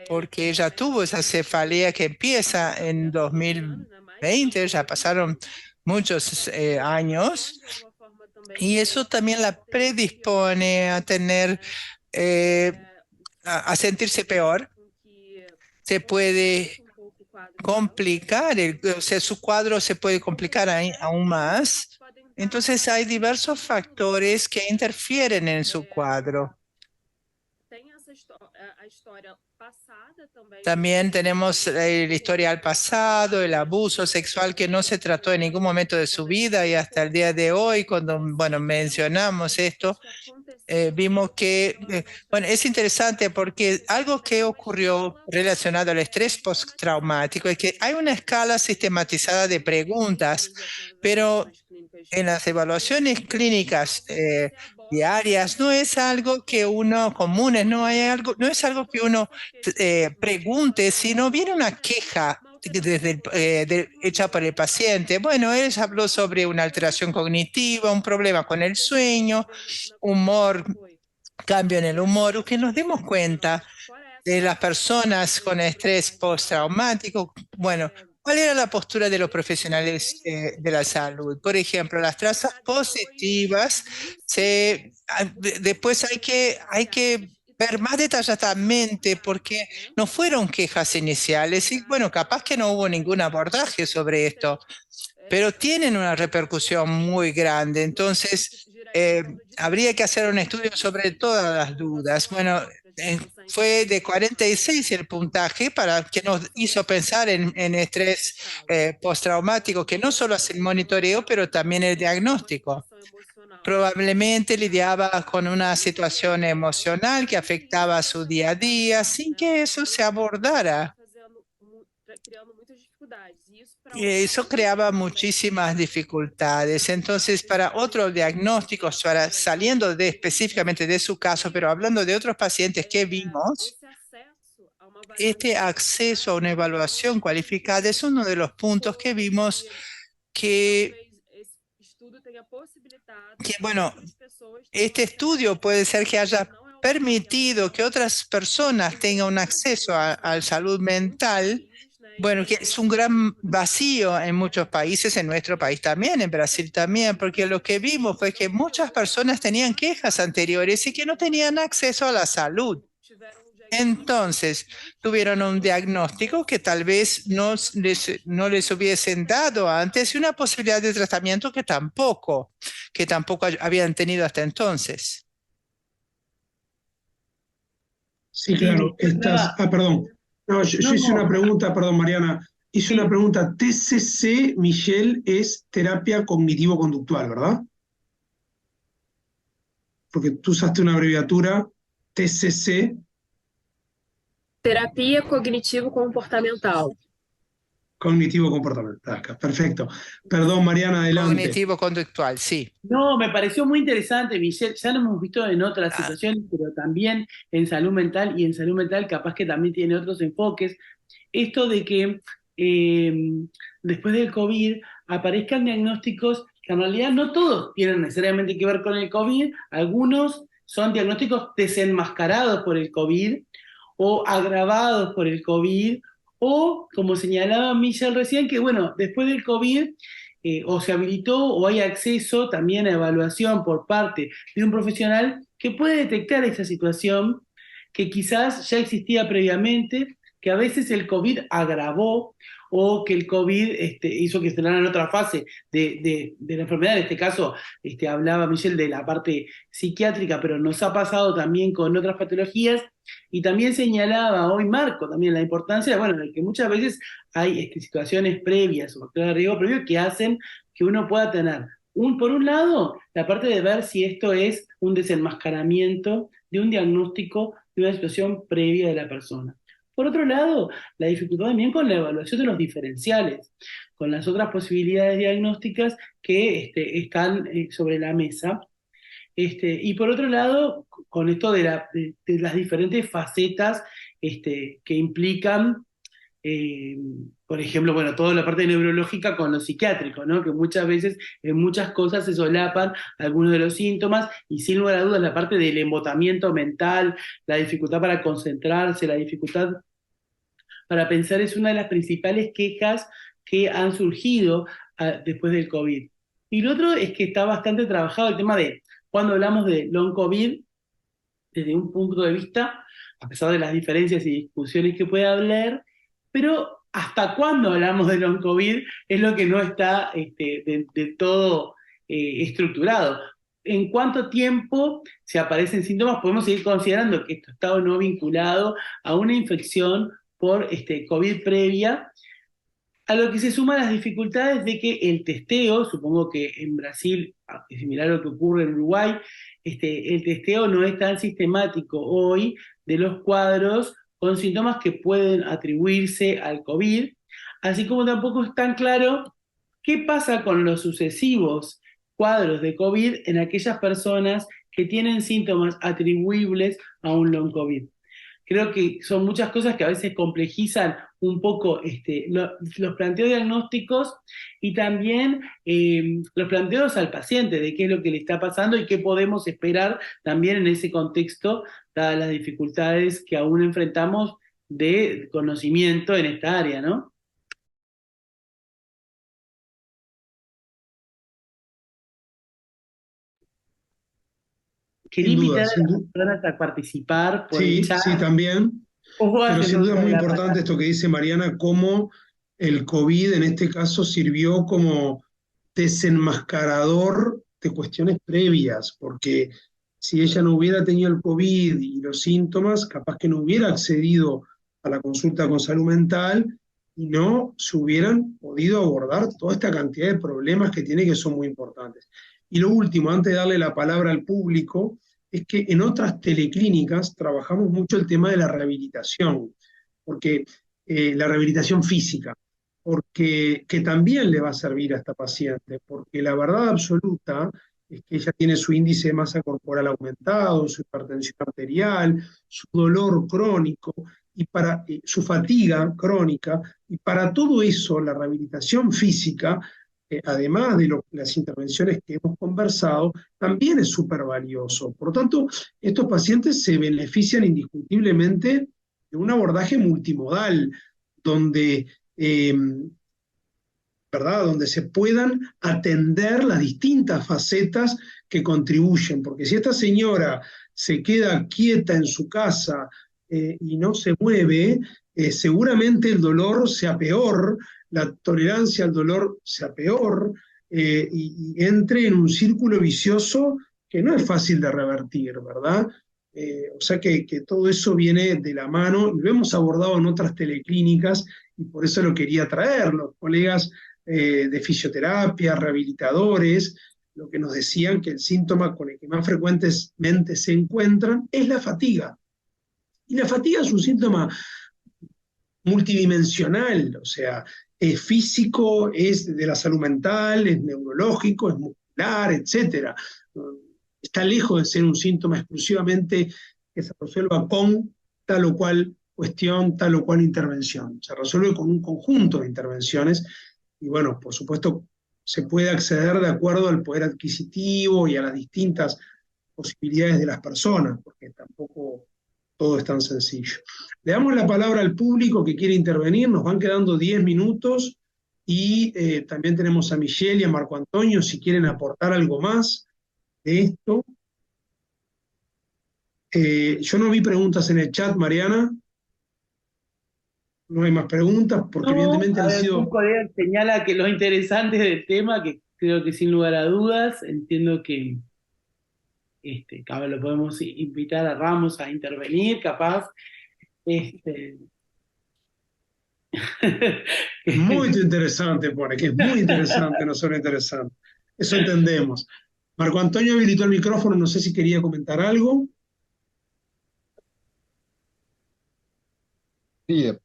porque ella tuvo esa cefalea que empieza en 2020, ya pasaron muchos años, y eso también la predispone a tener, a sentirse peor. Se puede complicar, o sea, su cuadro se puede complicar aún más. Entonces hay diversos factores que interfieren en su cuadro. También tenemos el historial pasado, el abuso sexual que no se trató en ningún momento de su vida, y hasta el día de hoy, cuando, bueno, mencionamos esto, vimos que, bueno, es interesante porque algo que ocurrió relacionado al estrés postraumático es que hay una escala sistematizada de preguntas, pero en las evaluaciones clínicas diarias no es algo que uno comunes, no es algo que uno pregunte, sino viene una queja hecha por el paciente. Bueno, él habló sobre una alteración cognitiva, un problema con el sueño, humor, cambio en el humor, que nos demos cuenta de las personas con estrés postraumático. Bueno, ¿cuál era la postura de los profesionales de la salud? Por ejemplo, las trazas positivas, después hay que ver más detalladamente porque no fueron quejas iniciales y bueno, capaz que no hubo ningún abordaje sobre esto, pero tienen una repercusión muy grande. Entonces, habría que hacer un estudio sobre todas las dudas. Bueno, fue de 46 el puntaje para que nos hizo pensar en estrés postraumático, que no solo hace el monitoreo, pero también el diagnóstico. Probablemente lidiaba con una situación emocional que afectaba a su día a día sin que eso se abordara. Y eso creaba muchísimas dificultades. Entonces, para otros diagnósticos, saliendo específicamente de su caso, pero hablando de otros pacientes que vimos, este acceso a una evaluación cualificada es uno de los puntos que vimos bueno, este estudio puede ser que haya permitido que otras personas tengan un acceso a salud mental. Bueno, que es un gran vacío en muchos países, en nuestro país también, en Brasil también, porque lo que vimos fue que muchas personas tenían quejas anteriores y que no tenían acceso a la salud. Entonces, tuvieron un diagnóstico que tal vez no les hubiesen dado antes y una posibilidad de tratamiento que tampoco habían tenido hasta entonces. Sí, claro. Perdón. No, yo hice una pregunta, perdón, Mariana. Hice una pregunta. TCC, Michelle, es terapia cognitivo-conductual, ¿verdad? Porque tú usaste una abreviatura, TCC. Terapia cognitivo-comportamental. Cognitivo-comportamental, perfecto. Perdón, Mariana, adelante. Cognitivo-conductual, sí. No, me pareció muy interesante, Michelle. Ya lo hemos visto en otras situaciones, pero también en salud mental, y en salud mental capaz que también tiene otros enfoques. Esto de que después del COVID aparezcan diagnósticos que en realidad no todos tienen necesariamente que ver con el COVID, algunos son diagnósticos desenmascarados por el COVID o agravados por el COVID, o como señalaba Michelle recién, que bueno, después del COVID o se habilitó o hay acceso también a evaluación por parte de un profesional que puede detectar esa situación que quizás ya existía previamente, que a veces el COVID agravó o que el COVID hizo que se en otra fase de la enfermedad. En este caso, hablaba Michelle de la parte psiquiátrica, pero nos ha pasado también con otras patologías, y también señalaba hoy Marco también la importancia, bueno, de que muchas veces hay situaciones previas o factores de riesgo previos que hacen que uno pueda tener, por un lado, la parte de ver si esto es un desenmascaramiento de un diagnóstico de una situación previa de la persona. Por otro lado, la dificultad también con la evaluación de los diferenciales, con las otras posibilidades diagnósticas que están sobre la mesa. Y por otro lado, con esto de las diferentes facetas que implican, por ejemplo, bueno, toda la parte neurológica con lo psiquiátrico, ¿no? Que muchas veces en muchas cosas se solapan algunos de los síntomas, y sin lugar a dudas la parte del embotamiento mental, la dificultad para concentrarse, la dificultad para pensar es una de las principales quejas que han surgido después del COVID. Y lo otro es que está bastante trabajado el tema de cuando hablamos de long COVID, desde un punto de vista, a pesar de las diferencias y discusiones que puede haber, pero hasta cuándo hablamos de long COVID es lo que no está de todo estructurado. ¿En cuánto tiempo se aparecen síntomas? Podemos seguir considerando que esto está o no vinculado a una infección por COVID previa, a lo que se suman las dificultades de que el testeo, supongo que en Brasil es similar a lo que ocurre en Uruguay, el testeo no es tan sistemático hoy de los cuadros con síntomas que pueden atribuirse al COVID, así como tampoco es tan claro qué pasa con los sucesivos cuadros de COVID en aquellas personas que tienen síntomas atribuibles a un long COVID. Creo que son muchas cosas que a veces complejizan un poco los planteos diagnósticos, y también los planteos al paciente de qué es lo que le está pasando y qué podemos esperar también en ese contexto, dadas las dificultades que aún enfrentamos de conocimiento en esta área, ¿no? Quería invitar a las personas a participar por el chat. Sí, también. Pero sin duda es muy importante esto que dice Mariana, cómo el COVID en este caso sirvió como desenmascarador de cuestiones previas, porque si ella no hubiera tenido el COVID y los síntomas, capaz que no hubiera accedido a la consulta con salud mental y no se hubieran podido abordar toda esta cantidad de problemas que tiene, que son muy importantes. Y lo último, antes de darle la palabra al público, es que en otras teleclínicas trabajamos mucho el tema de la rehabilitación, porque la rehabilitación física, porque que también le va a servir a esta paciente, porque la verdad absoluta es que ella tiene su índice de masa corporal aumentado, su hipertensión arterial, su dolor crónico, y para su fatiga crónica, y para todo eso la rehabilitación física, además de las intervenciones que hemos conversado, también es súper valioso. Por lo tanto, estos pacientes se benefician indiscutiblemente de un abordaje multimodal, donde, ¿verdad? Donde se puedan atender las distintas facetas que contribuyen, porque si esta señora se queda quieta en su casa y no se mueve, seguramente el dolor sea peor, la tolerancia al dolor sea peor, y entre en un círculo vicioso que no es fácil de revertir, ¿verdad? O sea que todo eso viene de la mano, y lo hemos abordado en otras teleclínicas, y por eso lo quería traer. Los colegas de fisioterapia, rehabilitadores, lo que nos decían que el síntoma con el que más frecuentemente se encuentran es la fatiga. Y la fatiga es un síntoma multidimensional, o sea, es físico, es de la salud mental, es neurológico, es muscular, etc. Está lejos de ser un síntoma exclusivamente que se resuelva con tal o cual cuestión, tal o cual intervención. Se resuelve con un conjunto de intervenciones y bueno, por supuesto, se puede acceder de acuerdo al poder adquisitivo y a las distintas posibilidades de las personas, porque tampoco todo es tan sencillo. Le damos la palabra al público que quiere intervenir, nos van quedando 10 minutos y también tenemos a Michelle y a Marco Antonio si quieren aportar algo más de esto. Yo no vi preguntas en el chat, Mariana. No hay más preguntas porque evidentemente a han ver, sido... un colega señala que lo interesante del tema, que creo que sin lugar a dudas, entiendo que capaz lo podemos invitar a Ramos a intervenir, capaz. Muy interesante, pone, que es muy interesante, no solo interesante. Eso entendemos. Marco Antonio habilitó el micrófono, no sé si quería comentar algo. Sim,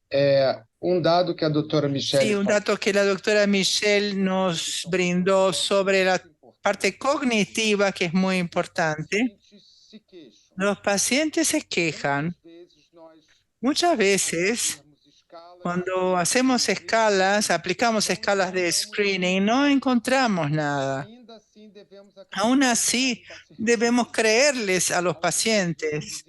um dado que a doutora Michele Sí, un dato que la doctora Michelle nos brindó sobre la parte cognitiva, que es muy importante. Los pacientes se quejan. Muchas veces, cuando hacemos escalas, aplicamos escalas de screening, no encontramos nada. Aún así, debemos creerles a los pacientes.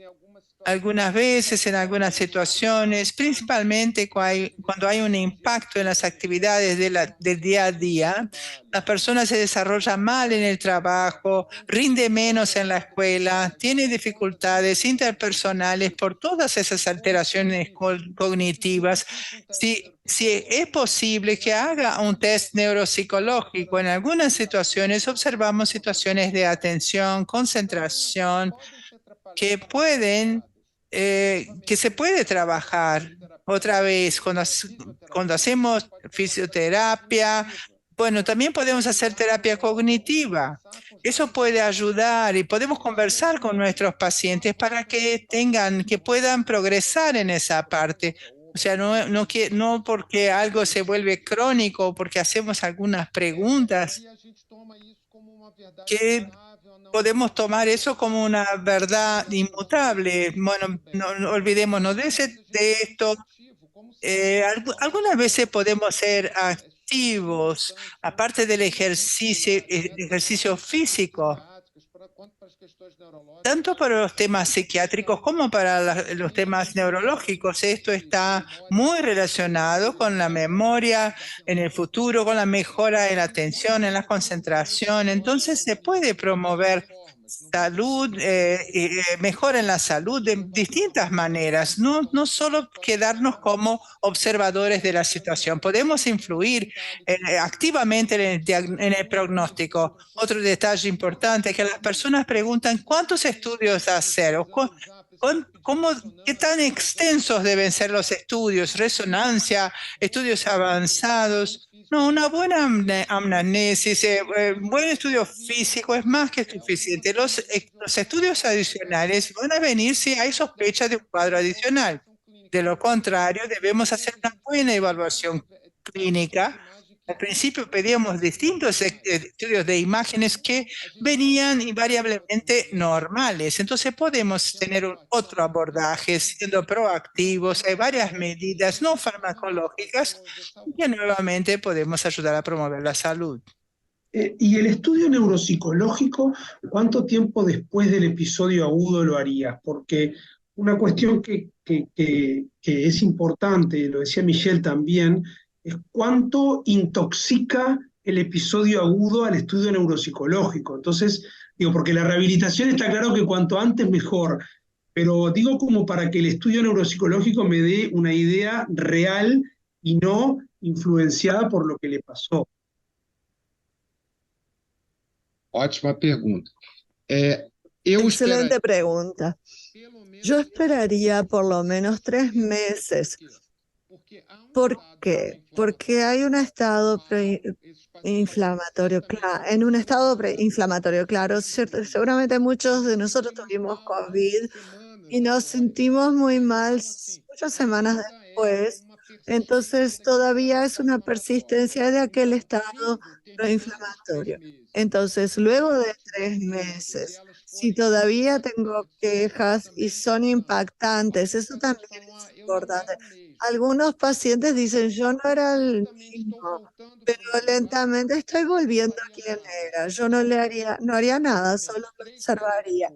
Algunas veces, en algunas situaciones, principalmente cuando hay un impacto en las actividades del día a día, la persona se desarrolla mal en el trabajo, rinde menos en la escuela, tiene dificultades interpersonales por todas esas alteraciones cognitivas. Si es posible que haga un test neuropsicológico, en algunas situaciones observamos situaciones de atención, concentración, que se puede trabajar otra vez cuando hacemos fisioterapia. Bueno, también podemos hacer terapia cognitiva. Eso puede ayudar y podemos conversar con nuestros pacientes para que puedan progresar en esa parte. O sea, no porque algo se vuelve crónico, porque hacemos algunas preguntas, que podemos tomar eso como una verdad inmutable. Bueno, no olvidémonos de esto. Algunas veces podemos ser activos, aparte del ejercicio físico, tanto para los temas psiquiátricos como para los temas neurológicos. Esto está muy relacionado con la memoria en el futuro, con la mejora en la atención, en la concentración. Entonces se puede promover salud, mejora en la salud de distintas maneras, no solo quedarnos como observadores de la situación. Podemos influir activamente en el pronóstico. Otro detalle importante es que las personas preguntan cuántos estudios hacer o qué tan extensos deben ser los estudios, resonancia, estudios avanzados. No, una buena anamnesis, buen estudio físico es más que suficiente. Los estudios adicionales van a venir si hay sospecha de un cuadro adicional. De lo contrario, debemos hacer una buena evaluación clínica. Al principio pedíamos distintos estudios de imágenes que venían invariablemente normales. Entonces podemos tener otro abordaje siendo proactivos. Hay varias medidas no farmacológicas que nuevamente podemos ayudar a promover la salud. ¿Y el estudio neuropsicológico, cuánto tiempo después del episodio agudo lo harías? Porque una cuestión que es importante, lo decía Michelle también, es cuánto intoxica el episodio agudo al estudio neuropsicológico. Entonces, digo, porque la rehabilitación está claro que cuanto antes mejor, pero digo como para que el estudio neuropsicológico me dé una idea real y no influenciada por lo que le pasó. Ótima pergunta. Excelente pregunta. Yo esperaría por lo menos 3 meses. ¿Por qué? Porque hay un estado preinflamatorio, en un estado preinflamatorio, claro, seguramente muchos de nosotros tuvimos COVID y nos sentimos muy mal muchas semanas después, Entonces todavía es una persistencia de aquel estado proinflamatorio. Entonces, luego de 3 meses, si todavía tengo quejas y son impactantes, eso también es importante. Algunos pacientes dicen, yo no era el mismo, pero lentamente estoy volviendo a quien era. Yo no haría nada, solo lo observaría.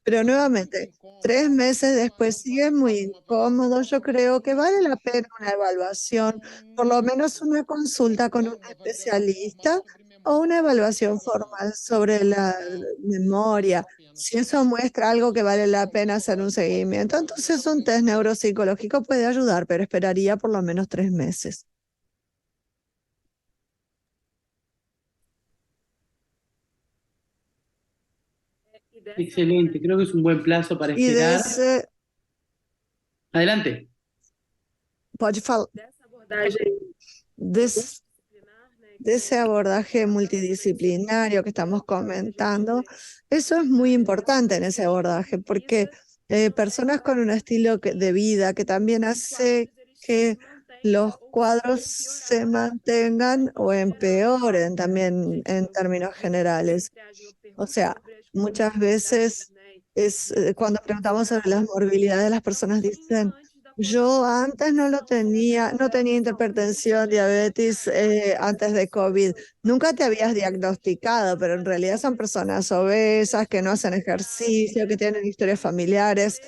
Pero nuevamente, 3 meses después sigue muy incómodo. Yo creo que vale la pena una evaluación, por lo menos una consulta con un especialista o una evaluación formal sobre la memoria. Si eso muestra algo que vale la pena hacer un seguimiento, entonces un test neuropsicológico puede ayudar, pero esperaría por lo menos 3 meses. Excelente, creo que es un buen plazo para Y esperar. Adelante. pode falar, des- de ese abordaje multidisciplinario que estamos comentando, eso es muy importante en ese abordaje, porque personas con un estilo de vida que también hace que los cuadros se mantengan o empeoren también en términos generales. O sea, muchas veces cuando preguntamos sobre las morbilidades, las personas dicen, yo antes no lo tenía, no tenía hipertensión, diabetes antes de COVID. Nunca te habías diagnosticado, pero en realidad son personas obesas que no hacen ejercicio, que tienen historias familiares,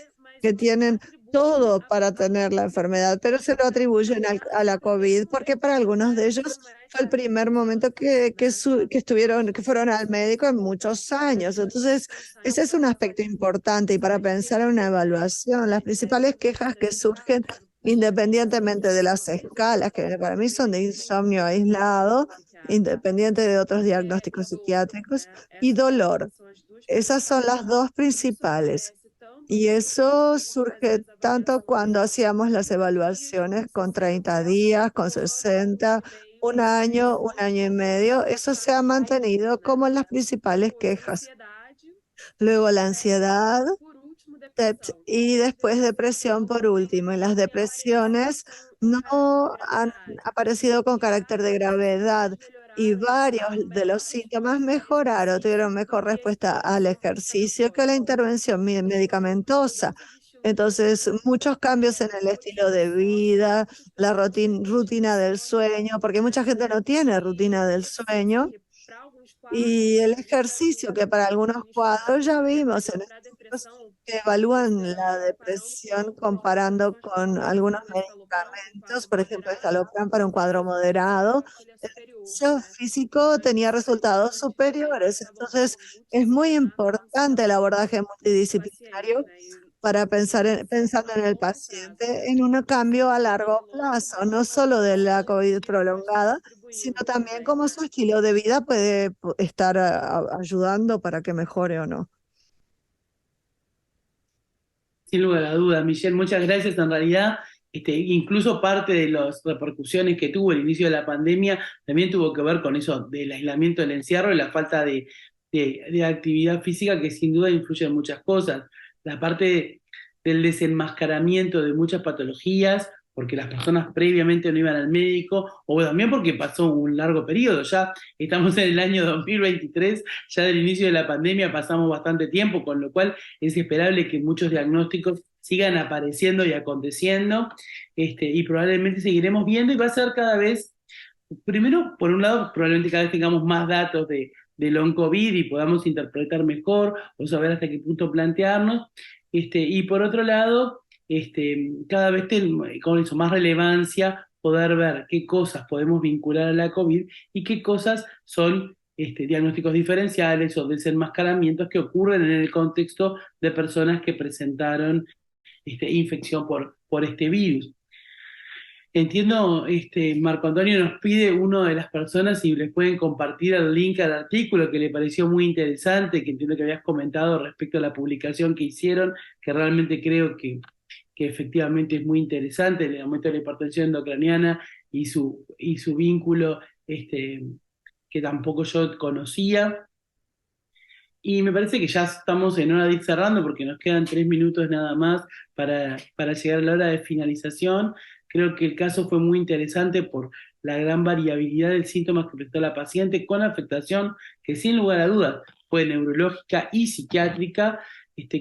que tienen todo para tener la enfermedad, pero se lo atribuyen a la COVID porque para algunos de ellos fue el primer momento que fueron al médico en muchos años. Entonces, ese es un aspecto importante y para pensar en una evaluación, las principales quejas que surgen independientemente de las escalas, que para mí son de insomnio aislado, independiente de otros diagnósticos psiquiátricos, y dolor. Esas son las dos principales. Y eso surge tanto cuando hacíamos las evaluaciones con 30 días, con 60, un año y medio. Eso se ha mantenido como las principales quejas. Luego la ansiedad y después depresión por último. Y las depresiones no han aparecido con carácter de gravedad y varios de los síntomas mejoraron, tuvieron mejor respuesta al ejercicio que a la intervención medicamentosa. Entonces, muchos cambios en el estilo de vida, la rutina del sueño, porque mucha gente no tiene rutina del sueño. Y el ejercicio que para algunos cuadros ya vimos en estudios que evalúan la depresión comparando con algunos medicamentos, por ejemplo, estalopram para un cuadro moderado, el ejercicio físico tenía resultados superiores. Entonces, es muy importante el abordaje multidisciplinario para pensando en el paciente en un cambio a largo plazo, no solo de la COVID prolongada, sino también cómo su estilo de vida puede estar ayudando para que mejore o no. Sin lugar a dudas, Michelle, muchas gracias. En realidad, incluso parte de las repercusiones que tuvo el inicio de la pandemia también tuvo que ver con eso del aislamiento del encierro y la falta de actividad física que sin duda influye en muchas cosas. La parte del desenmascaramiento de muchas patologías, porque las personas previamente no iban al médico, o también porque pasó un largo periodo. Ya estamos en el año 2023, ya del inicio de la pandemia pasamos bastante tiempo, con lo cual es esperable que muchos diagnósticos sigan apareciendo y aconteciendo, y probablemente seguiremos viendo y va a ser cada vez, primero, por un lado, probablemente cada vez tengamos más datos de long COVID y podamos interpretar mejor o saber hasta qué punto plantearnos, y por otro lado, cada vez con eso más relevancia poder ver qué cosas podemos vincular a la COVID y qué cosas son diagnósticos diferenciales o desenmascaramientos que ocurren en el contexto de personas que presentaron infección por este virus. Entiendo, Marco Antonio nos pide una de las personas si les pueden compartir el link al artículo que le pareció muy interesante, que entiendo que habías comentado respecto a la publicación que hicieron, que realmente creo que efectivamente es muy interesante, el aumento de la hipertensión endocraniana y su vínculo que tampoco yo conocía. Y me parece que ya estamos en hora de ir cerrando porque nos quedan 3 minutos nada más para llegar a la hora de finalización. Creo que el caso fue muy interesante por la gran variabilidad de síntomas que presentó la paciente con afectación que sin lugar a dudas fue neurológica y psiquiátrica,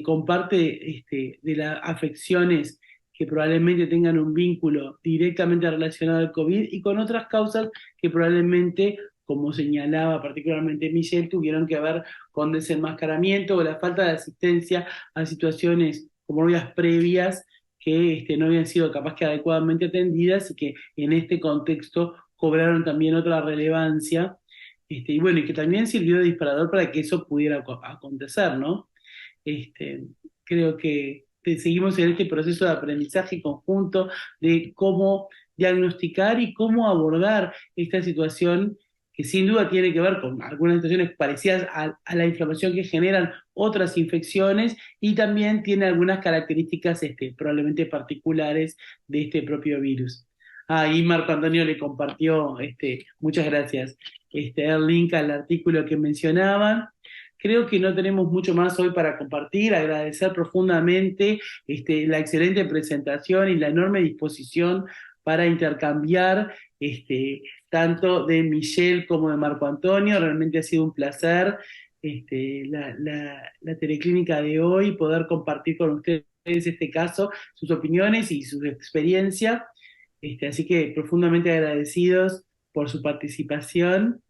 con parte de las afecciones que probablemente tengan un vínculo directamente relacionado al COVID y con otras causas que probablemente, como señalaba particularmente Michelle, tuvieron que ver con desenmascaramiento o la falta de asistencia a situaciones como vías previas que no habían sido capaz que adecuadamente atendidas y que en este contexto cobraron también otra relevancia, y bueno, y que también sirvió de disparador para que eso pudiera acontecer, ¿no? Creo que seguimos en este proceso de aprendizaje conjunto de cómo diagnosticar y cómo abordar esta situación que sin duda tiene que ver con algunas situaciones parecidas a la inflamación que generan otras infecciones y también tiene algunas características probablemente particulares de este propio virus. Y Marco Antonio le compartió, muchas gracias, el link al artículo que mencionaban. Creo que no tenemos mucho más hoy para compartir, agradecer profundamente la excelente presentación y la enorme disposición para intercambiar, tanto de Michelle como de Marco Antonio. Realmente ha sido un placer la teleclínica de hoy, poder compartir con ustedes este caso, sus opiniones y su experiencia. Así que profundamente agradecidos por su participación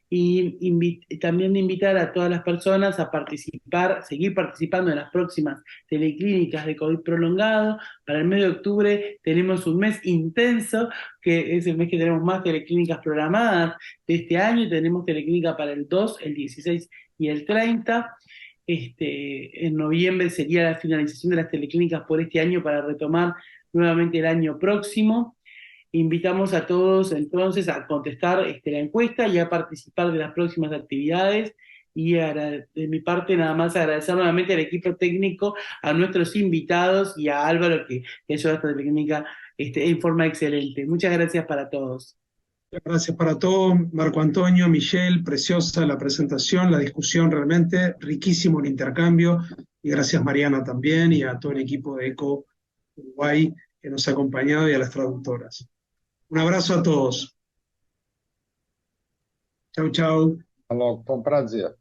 y también invitar a todas las personas a participar, seguir participando en las próximas teleclínicas de COVID prolongado. Para el mes de octubre tenemos un mes intenso, que es el mes que tenemos más teleclínicas programadas de este año. Tenemos teleclínica para el 2, el 16 y el 30. En noviembre sería la finalización de las teleclínicas por este año para retomar nuevamente el año próximo. Invitamos a todos entonces a contestar la encuesta y a participar de las próximas actividades. Y de mi parte nada más agradecer nuevamente al equipo técnico, a nuestros invitados y a Álvaro que hizo esta técnica en forma excelente. Muchas gracias para todos. Gracias para todos, Marco Antonio, Michelle, preciosa la presentación, la discusión realmente, riquísimo el intercambio, y gracias Mariana también y a todo el equipo de ECO Uruguay que nos ha acompañado y a las traductoras. Un abrazo a todos. Chau, chau. Até logo, foi um prazer.